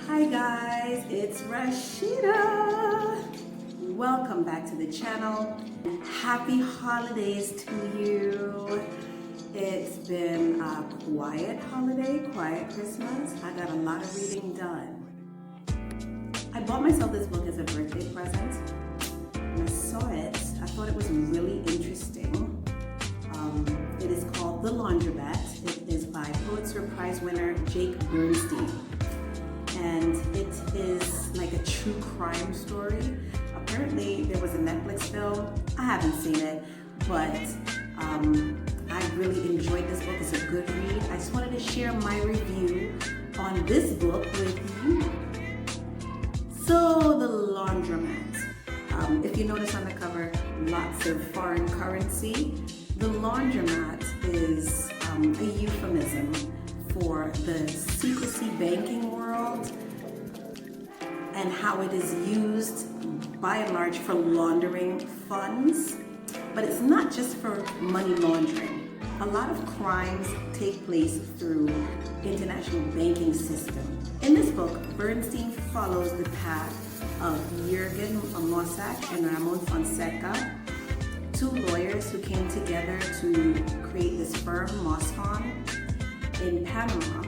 Hi guys, it's Rashida. Welcome back to the channel. Happy holidays to you. It's been a quiet holiday, quiet Christmas. I got a lot of reading done. I bought myself this book as a birthday present. When I saw it, I thought it was really interesting. It is called The Laundromat. It is by Pulitzer Prize winner Jake Bernstein. And it is like a true crime story. Apparently there was a Netflix film. I haven't seen it, but I really enjoyed this book. It's a good read. I just wanted to share my review on this book with you. So, The Laundromat. If you notice on the cover, lots of foreign currency. The laundromat is a euphemism for the secrecy banking world and how it is used by and large for laundering funds. But it's not just for money laundering. A lot of crimes take place through international banking system. In this book, Bernstein follows the path of Jürgen Mossack and Ramon Fonseca, two lawyers who came together to create this firm, Mossack, in Panama,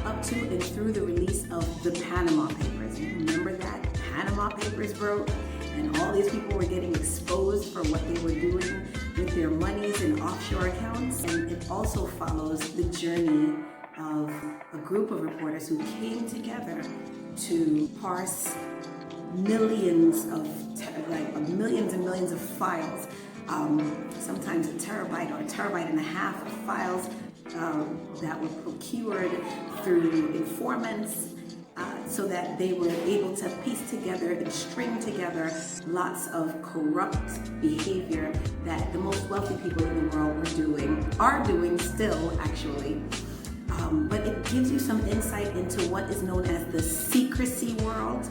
up to and through the release of the Panama Papers. You remember that? Panama Papers broke, and all these people were getting exposed for what they were doing with their monies in offshore accounts. And it also follows the journey of a group of reporters who came together to parse millions and millions of files, sometimes a terabyte or a terabyte and a half of files that were procured through informants, so that they were able to piece together and string together lots of corrupt behavior that the most wealthy people in the world are doing still actually. But it gives you some insight into what is known as the secrecy world.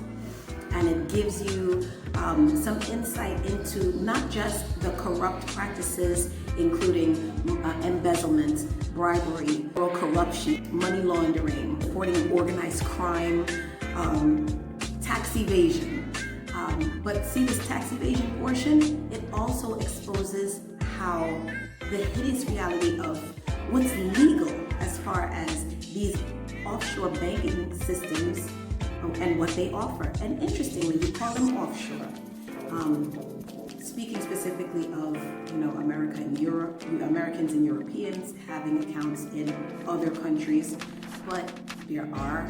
And it gives you some insight into not just the corrupt practices, including embezzlement, bribery, or corruption, money laundering, reporting organized crime, tax evasion. But see, this tax evasion portion, it also exposes how the hideous reality of what's legal as far as these offshore banking systems and what they offer. And interestingly, we call them offshore. Speaking specifically of, America and Europe, Americans and Europeans having accounts in other countries, but there are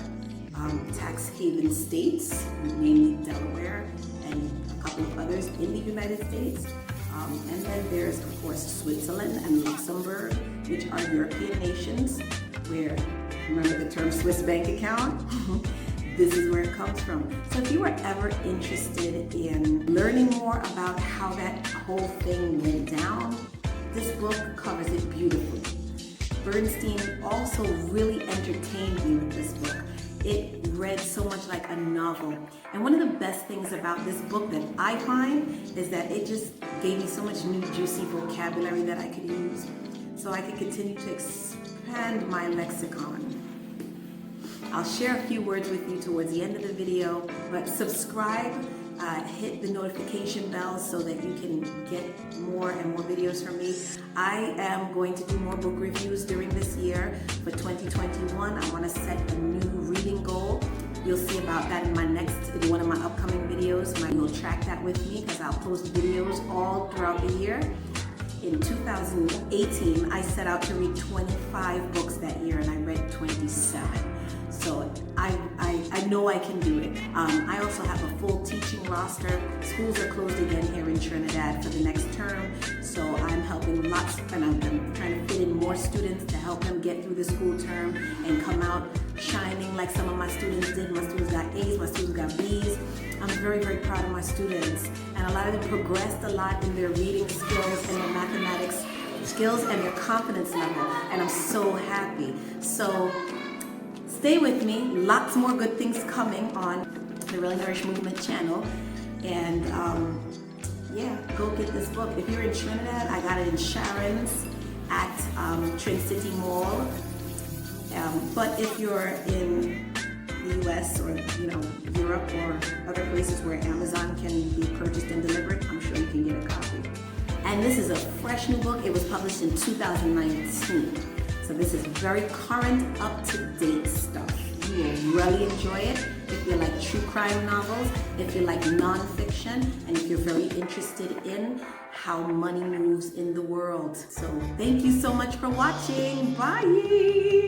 tax haven states, namely Delaware and a couple of others in the United States. And then there's, of course, Switzerland and Luxembourg, which are European nations where, remember the term Swiss bank account? This is where it comes from. So if you are ever interested in learning more about how that whole thing went down, this book covers it beautifully. Bernstein also really entertained me with this book. It read so much like a novel. And one of the best things about this book that I find is that it just gave me so much new juicy vocabulary that I could use, so I could continue to expand my lexicon. I'll share a few words with you towards the end of the video, but subscribe, hit the notification bell so that you can get more and more videos from me. I am going to do more book reviews during this year. For 2021, I want to set a new reading goal. You'll see about that in one of my upcoming videos. You'll track that with me because I'll post videos all throughout the year. In 2018, I set out to read 25 books that year, and I read 27. So I know I can do it. I also have a full teaching roster. Schools are closed again here in Trinidad for the next term, so I'm helping lots, and I'm trying to fit in more students to help them get through the school term and come out shining like some of my students did. My students got A's, my students got B's. I'm very, very proud of my students, and a lot of them progressed a lot in their reading skills and their mathematics skills and their confidence level, and I'm so happy. So stay with me. Lots more good things coming on the Really Nourish Movement channel. And yeah, go get this book. If you're in Trinidad, I got it in Sharon's at Trin City Mall. But if you're in the US or Europe or other places where Amazon can be purchased and delivered, I'm sure you can get a copy. And this is a fresh new book. It was published in 2019. So this is very current, up-to-date stuff. You will really enjoy it if you like true crime novels, if you like nonfiction, and if you're very interested in how money moves in the world. So thank you so much for watching. Bye!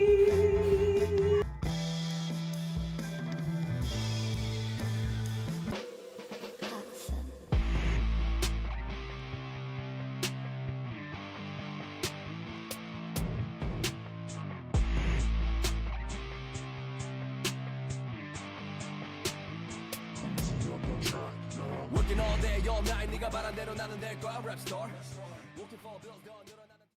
Working all day, all night. 네가 바란 대로 나는 될 거야, rap star. Looking for bills.